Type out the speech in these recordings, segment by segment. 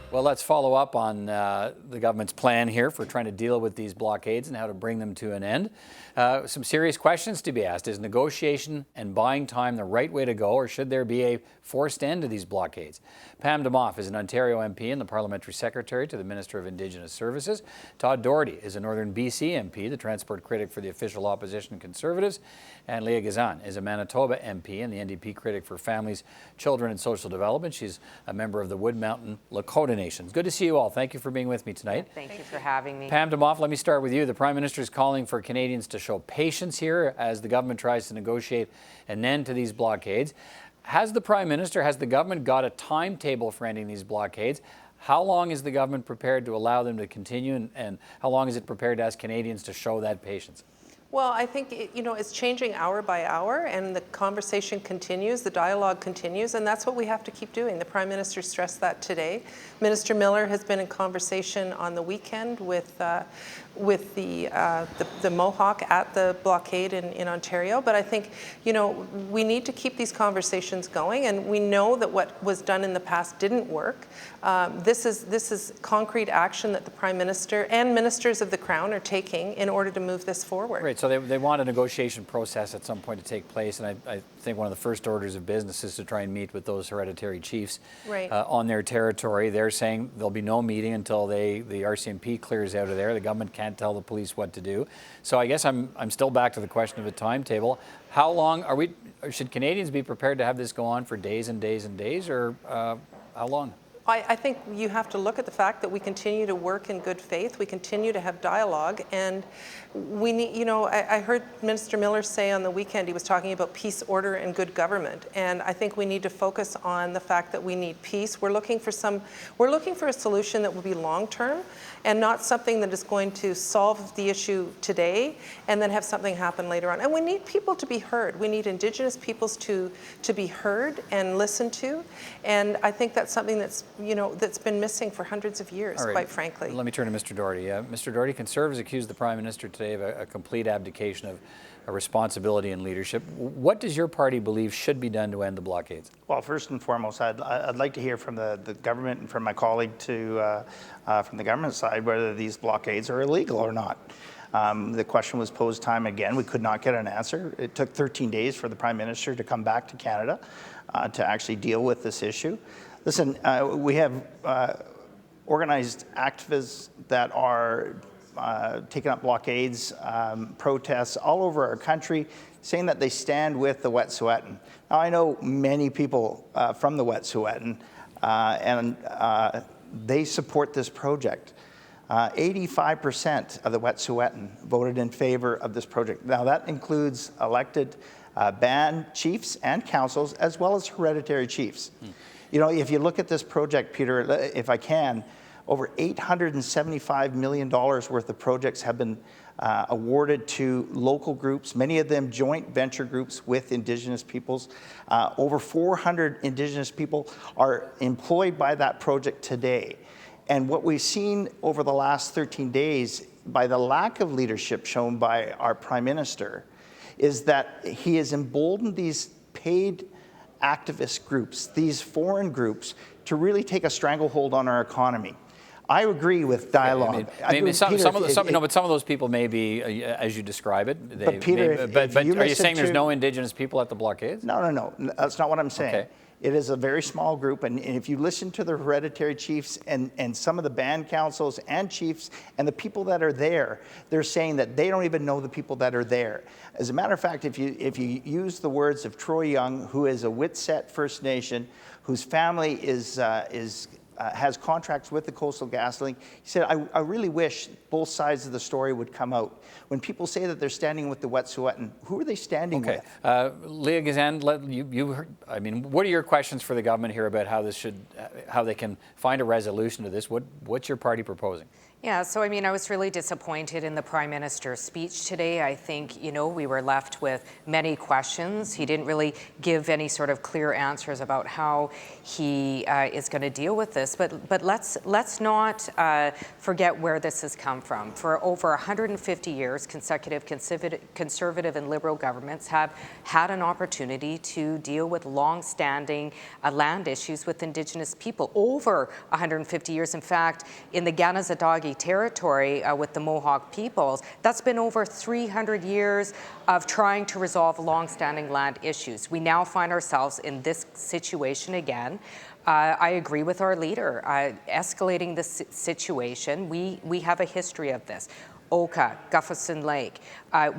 Well, let's follow up on the government's plan here for trying to deal with these blockades and how to bring them to an end. Some serious questions to be asked. Is negotiation and buying time the right way to go, or should there be a forced end to these blockades? Pam Demoff is an Ontario MP and the Parliamentary Secretary to the Minister of Indigenous Services. Todd Doherty is a Northern BC MP, the transport critic for the official opposition Conservatives. And Leah Gazan is a Manitoba MP and the NDP critic for Families, Children and Social Development. She's a member of the Wood Mountain Lakota Nations. Good to see you all. Thank you for being with me tonight. Thank you for having me. Pam Demoff, let me start with you. The Prime Minister is calling for Canadians to show patience here as the government tries to negotiate an end to these blockades. Has the Prime Minister, has the government got a timetable for ending these blockades? How long is the government prepared to allow them to continue, and how long is it prepared to ask Canadians to show that patience? Well, I think, it's changing hour by hour, and the conversation continues, the dialogue continues, and that's what we have to keep doing. The Prime Minister stressed that today. Minister Miller has been in conversation on the weekend with the Mohawk at the blockade in Ontario. But I think, we need to keep these conversations going, and we know that what was done in the past didn't work. This is concrete action that the Prime Minister and ministers of the Crown are taking in order to move this forward. Right, so they want a negotiation process at some point to take place, and I think one of the first orders of business is to try and meet with those hereditary chiefs on their territory. They're saying there'll be no meeting until the RCMP clears out of there. The government can't tell the police what to do. So I guess I'm still back to the question of a timetable. How long should Canadians be prepared to have this go on for days and days and days, or how long? I think you have to look at the fact that we continue to work in good faith. We continue to have dialogue, and we need, I heard Minister Miller say on the weekend, he was talking about peace, order, and good government. And I think we need to focus on the fact that we need peace. We're looking for a solution that will be long-term and not something that is going to solve the issue today and then have something happen later on. And we need people to be heard. We need Indigenous peoples to be heard and listened to. And I think that's something that's been missing for hundreds of years, quite frankly. Let me turn to Mr. Doherty. Mr. Doherty, Conservatives accused the Prime Minister today of a complete abdication of responsibility and leadership. What does your party believe should be done to end the blockades? Well, first and foremost, I'd like to hear from the government and from my colleague from the government side whether these blockades are illegal or not. The question was posed time again. We could not get an answer. It took 13 days for the Prime Minister to come back to Canada to actually deal with this issue. Listen, we have organized activists that are taking up blockades, protests all over our country, saying that they stand with the Wet'suwet'en. Now, I know many people from the Wet'suwet'en, and they support this project. 85% of the Wet'suwet'en voted in favor of this project. Now, that includes elected band chiefs and councils, as well as hereditary chiefs. If you look at this project, Peter, if I can, over $875 million worth of projects have been awarded to local groups, many of them joint venture groups with Indigenous peoples. Over 400 Indigenous people are employed by that project today. And what we've seen over the last 13 days, by the lack of leadership shown by our Prime Minister, is that he has emboldened these paid activist groups, these foreign groups, to really take a stranglehold on our economy. I agree with dialogue. Some of those people may be, as you describe it. But Peter, but are you saying there's no Indigenous people at the blockades? No. That's not what I'm saying. Okay. It is a very small group, and if you listen to the hereditary chiefs and some of the band councils and chiefs and the people that are there, they're saying that they don't even know the people that are there. As a matter of fact, if you use the words of Troy Young, who is a Witsett First Nation, whose family has contracts with the Coastal GasLink. He said, I really wish both sides of the story would come out. When people say that they're standing with the Wet'suwet'en, who are they standing with? Leah Gazan, what are your questions for the government here about how they can find a resolution to this? What's your party proposing? Yeah, so I mean, I was really disappointed in the Prime Minister's speech today. I think, we were left with many questions. He didn't really give any sort of clear answers about how he is going to deal with this. But let's not forget where this has come from. For over 150 years, consecutive Conservative and Liberal governments have had an opportunity to deal with long-standing land issues with Indigenous people. Over 150 years, in fact, in the Ganazadagi territory with the Mohawk peoples, that's been over 300 years of trying to resolve long-standing land issues. We now find ourselves in this situation again. I agree with our leader. Escalating this situation, we have a history of this. Oka, Guffison Lake.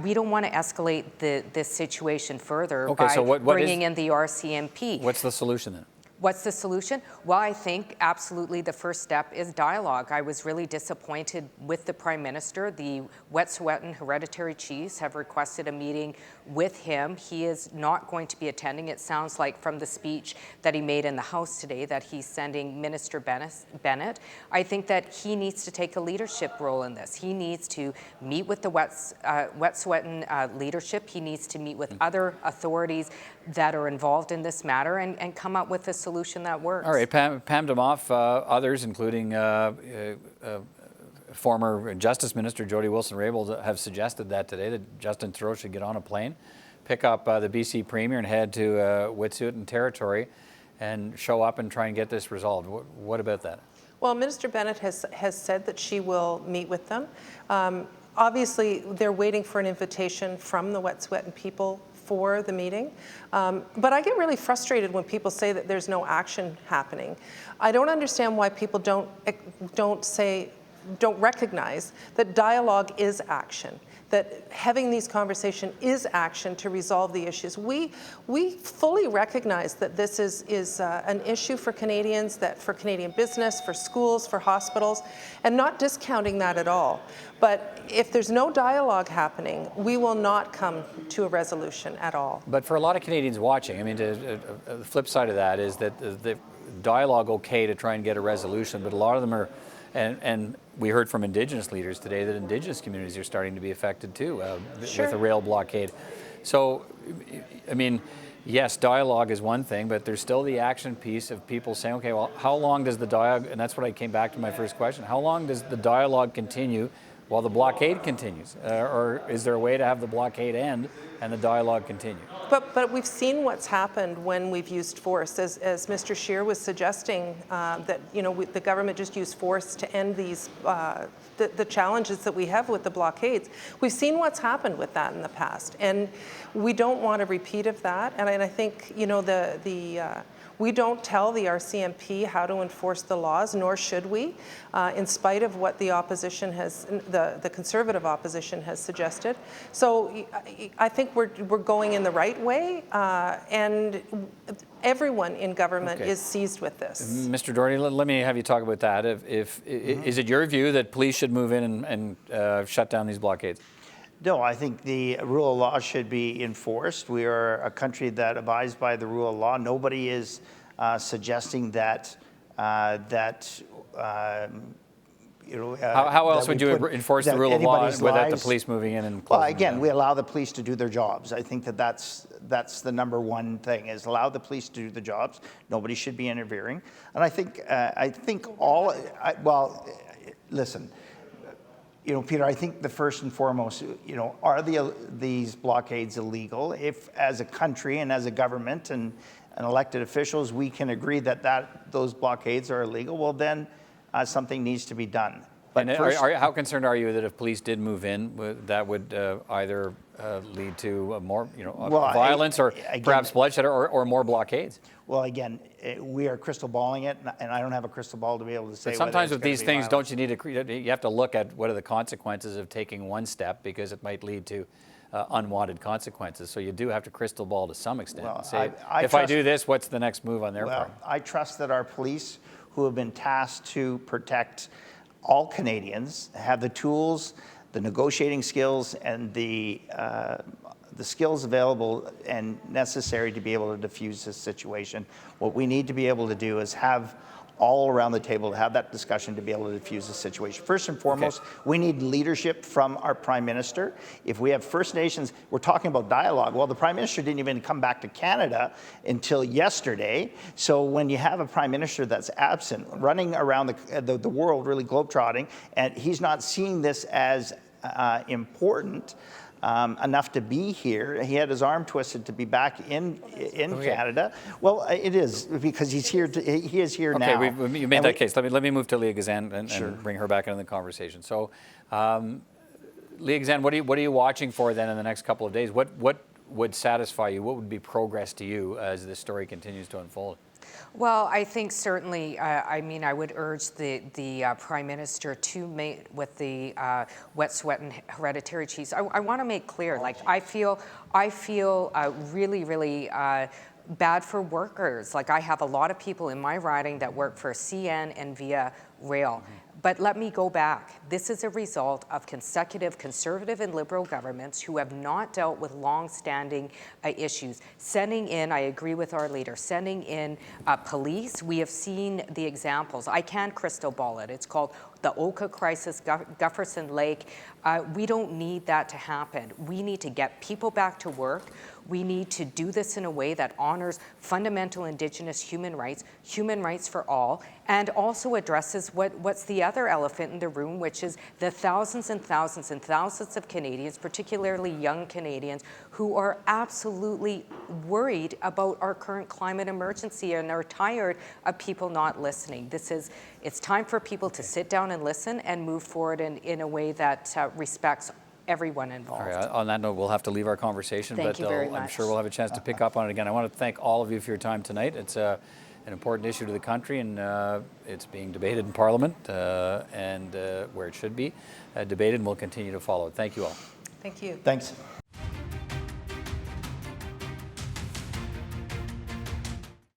We don't want to escalate this situation further by bringing in the RCMP. What's the solution then? What's the solution? Well, I think absolutely the first step is dialogue. I was really disappointed with the Prime Minister. The Wet'suwet'en hereditary chiefs have requested a meeting with him. He is not going to be attending. It sounds like from the speech that he made in the House today that he's sending Minister Bennett. I think that he needs to take a leadership role in this. He needs to meet with the Wet'suwet'en leadership. He needs to meet with other authorities that are involved in this matter and come up with a solution that works. All right, Pam Demoff, others, including former Justice Minister Jody Wilson-Raybould, have suggested that today, that Justin Trudeau should get on a plane, pick up the BC Premier and head to Wet'suwet'en territory and show up and try and get this resolved. What about that? Well, Minister Bennett has said that she will meet with them. Obviously, they're waiting for an invitation from the Wet'suwet'en people for the meeting. But I get really frustrated when people say that there's no action happening. I don't understand why people don't recognize that dialogue is action, that having these conversations is action to resolve the issues. We fully recognize that this is an issue for Canadians, that for Canadian business, for schools, for hospitals, and not discounting that at all. But if there's no dialogue happening, we will not come to a resolution at all. But for a lot of Canadians watching, I mean, the flip side of that is that the dialogue okay to try and get a resolution, but a lot of them are, and we heard from Indigenous leaders today that Indigenous communities are starting to be affected too with a rail blockade. So, I mean, yes, dialogue is one thing, but there's still the action piece of people saying, okay, well, how long does the dialogue, and that's what I came back to my first question, how long does the dialogue continue while the blockade continues? Or is there a way to have the blockade end and the dialogue continue? But we've seen what's happened when we've used force, as Mr. Scheer was suggesting, that the government just used force to end these the challenges that we have with the blockades. We've seen what's happened with that in the past, and we don't want a repeat of that. And I think we don't tell the RCMP how to enforce the laws, nor should we, in spite of what the opposition the Conservative opposition has suggested. So I think we're going in the right way, and everyone in government is seized with this. Mr. Doherty, let me have you talk about that. Is it your view that police should move in and shut down these blockades? No, I think the rule of law should be enforced. We are a country that abides by the rule of law. Nobody is suggesting that How else would you enforce the rule of law without the police moving in and closing? Well, again, we allow the police to do their jobs. I think that's the number one thing, is allow the police to do the jobs. Nobody should be interfering. And I think listen. Peter, I think the first and foremost, are these blockades illegal? If, as a country and as a government and elected officials, we can agree that those blockades are illegal, well, then something needs to be done. But how concerned are you that if police did move in, that would either lead to more, violence or perhaps bloodshed or more blockades? Well, again, we are crystal balling it, and I don't have a crystal ball to be able to say. But sometimes with these things, don't you you have to look at what are the consequences of taking one step, because it might lead to unwanted consequences. So you do have to crystal ball to some extent. Well, say, if I do this, what's the next move on their part? I trust that our police, who have been tasked to protect all Canadians, have the tools, the negotiating skills, and the skills available and necessary to be able to diffuse this situation. What we need to be able to do is have all around the table to have that discussion to be able to diffuse the situation. First and foremost, we need leadership from our Prime Minister. If we have First Nations, we're talking about dialogue. Well, the Prime Minister didn't even come back to Canada until yesterday. So when you have a Prime Minister that's absent, running around the world, really globetrotting, and he's not seeing this as important enough to be here. He had his arm twisted to be back in Canada. Well, it is because he's here. He is here now. Okay, you made that case. Let me move to Leah Gazan and bring her back into the conversation. So, Leah Gazan, what are you watching for then in the next couple of days? What would satisfy you? What would be progress to you as this story continues to unfold? Well, I think certainly, I would urge the Prime Minister to meet with the Wet'suwet'en and hereditary chiefs. I want to make clear, like, I feel really, really bad for workers. Like, I have a lot of people in my riding that work for CN and Via Rail. But let me go back. This is a result of consecutive Conservative and Liberal governments who have not dealt with long-standing issues. Sending in, I agree with our leader, sending in police. We have seen the examples. I can't crystal ball it. It's called the Oka crisis, Gufferson Lake. We don't need that to happen. We need to get people back to work. We need to do this in a way that honors fundamental Indigenous human rights for all, and also addresses what's the other elephant in the room, which is the thousands and thousands and thousands of Canadians, particularly young Canadians, who are absolutely worried about our current climate emergency and are tired of people not listening. It's time for people to sit down and listen and move forward in a way that respects everyone involved. All right, on that note, we'll have to leave our conversation, Thank you very I'm much. sure we'll have a chance to pick up on it again. I want to thank all of you for your time tonight. It's an important issue to the country, and it's being debated in Parliament and where it should be debated, and we'll continue to follow it. Thank you all. Thank you. Thanks.